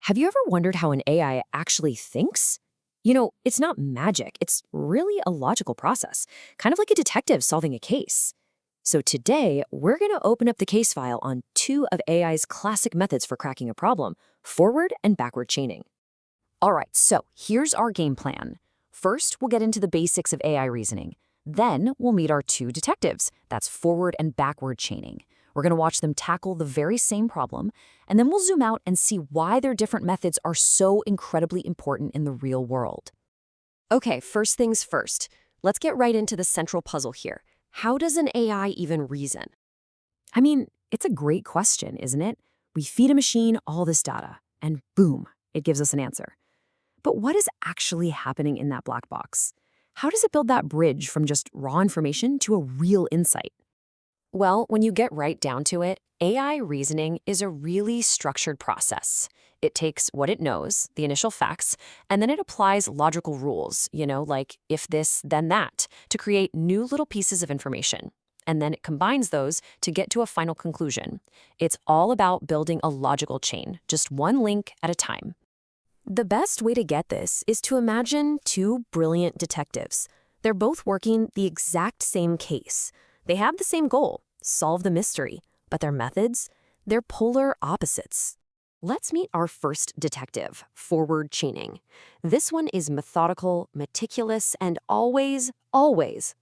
Have you ever wondered how an AI actually thinks? It's not magic, it's really a logical process, kind of like a detective solving a case. So today, we're going to open up the case file on two of AI's classic methods for cracking a problem, forward and backward chaining. All right, so here's our game plan. First, we'll get into the basics of AI reasoning. Then, we'll meet our two detectives. That's forward and backward chaining. We're going to watch them tackle the very same problem, and then we'll zoom out and see why their different methods are so incredibly important in the real world. Okay, first things first. Let's get right into the central puzzle here. How does an AI even reason? It's a great question, isn't it? We feed a machine all this data, and boom, it gives us an answer. But what is actually happening in that black box? How does it build that bridge from just raw information to a real insight? Well, when you get right down to it, AI reasoning is a really structured process. It takes what it knows, the initial facts, and then it applies logical rules, like if this, then that, to create new little pieces of information. And then it combines those to get to a final conclusion. It's all about building a logical chain, just one link at a time. The best way to get this is to imagine two brilliant detectives. They're both working the exact same case. They have the same goal, solve the mystery, but their methods, they're polar opposites. Let's meet our first detective, forward chaining. This one is methodical, meticulous, and always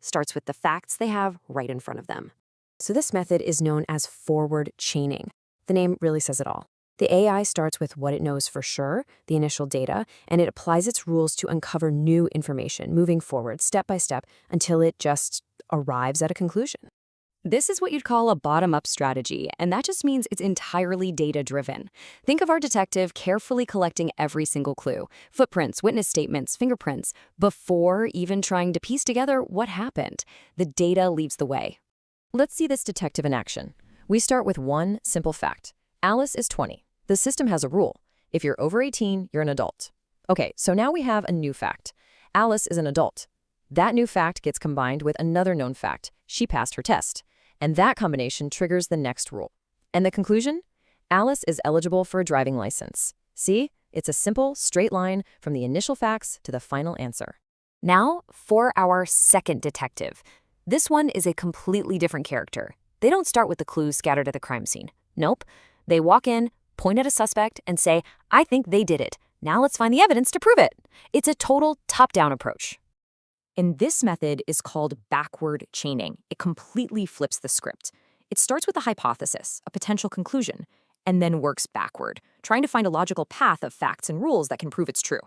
starts with the facts they have right in front of them. So this method is known as forward chaining. The name really says it all. The AI starts with what it knows for sure, the initial data, and it applies its rules to uncover new information, moving forward step by step until it just arrives at a conclusion. This is what you'd call a bottom-up strategy, and that just means it's entirely data-driven. Think of our detective carefully collecting every single clue, footprints, witness statements, fingerprints, before even trying to piece together what happened. The data leads the way. Let's see this detective in action. We start with one simple fact. Alice is 20. The system has a rule. If you're over 18, you're an adult. Okay, so now we have a new fact. Alice is an adult. That new fact gets combined with another known fact. She passed her test. And that combination triggers the next rule. And the conclusion? Alice is eligible for a driving license. See? It's a simple, straight line from the initial facts to the final answer. Now, for our second detective. This one is a completely different character. They don't start with the clues scattered at the crime scene. Nope. They walk in, point at a suspect, and say, I think they did it. Now let's find the evidence to prove it. It's a total top-down approach. And this method is called backward chaining. It completely flips the script. It starts with a hypothesis, a potential conclusion, and then works backward, trying to find a logical path of facts and rules that can prove it's true.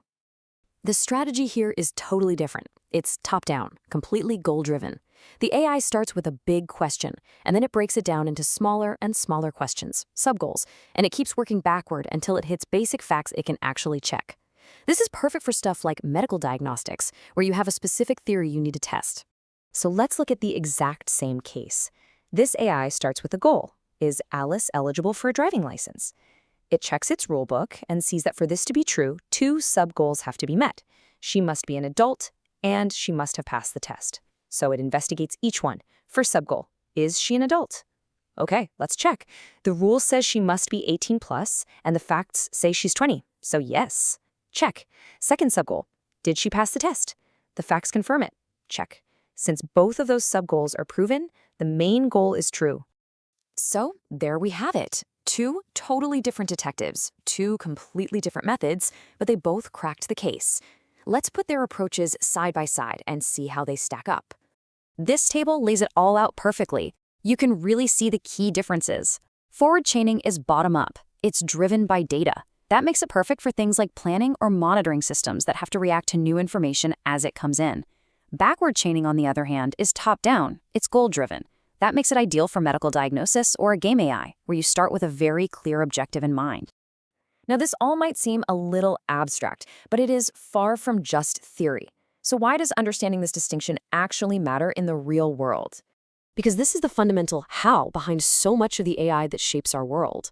The strategy here is totally different. It's top-down, completely goal-driven. The AI starts with a big question, and then it breaks it down into smaller and smaller questions, sub-goals, and it keeps working backward until it hits basic facts it can actually check. This is perfect for stuff like medical diagnostics, where you have a specific theory you need to test. So let's look at the exact same case. This AI starts with a goal. Is Alice eligible for a driving license? It checks its rulebook and sees that for this to be true, two sub-goals have to be met. She must be an adult, and she must have passed the test. So it investigates each one. First sub-goal, is she an adult? Okay, let's check. The rule says she must be 18 plus, and the facts say she's 20, so yes. Check. Second sub-goal, did she pass the test? The facts confirm it. Check. Since both of those sub-goals are proven, the main goal is true. So there we have it. Two totally different detectives, two completely different methods, but they both cracked the case. Let's put their approaches side by side and see how they stack up. This table lays it all out perfectly. You can really see the key differences. Forward chaining is bottom up. It's driven by data. That makes it perfect for things like planning or monitoring systems that have to react to new information as it comes in. Backward chaining, on the other hand, is top-down. It's goal-driven. That makes it ideal for medical diagnosis or a game AI, where you start with a very clear objective in mind. Now, this all might seem a little abstract, but it is far from just theory. So why does understanding this distinction actually matter in the real world? Because this is the fundamental how behind so much of the AI that shapes our world.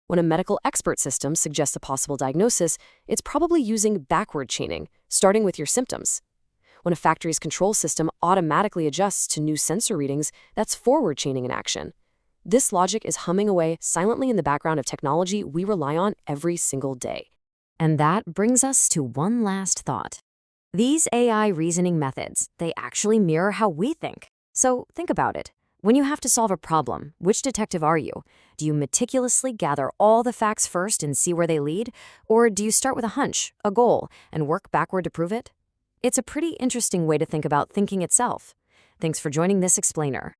When a medical expert system suggests a possible diagnosis, it's probably using backward chaining, starting with your symptoms. When a factory's control system automatically adjusts to new sensor readings, that's forward chaining in action. This logic is humming away silently in the background of technology we rely on every single day. And that brings us to one last thought. These AI reasoning methods, they actually mirror how we think. So think about it. When you have to solve a problem, which detective are you? Do you meticulously gather all the facts first and see where they lead? Or do you start with a hunch, a goal, and work backward to prove it? It's a pretty interesting way to think about thinking itself. Thanks for joining this explainer.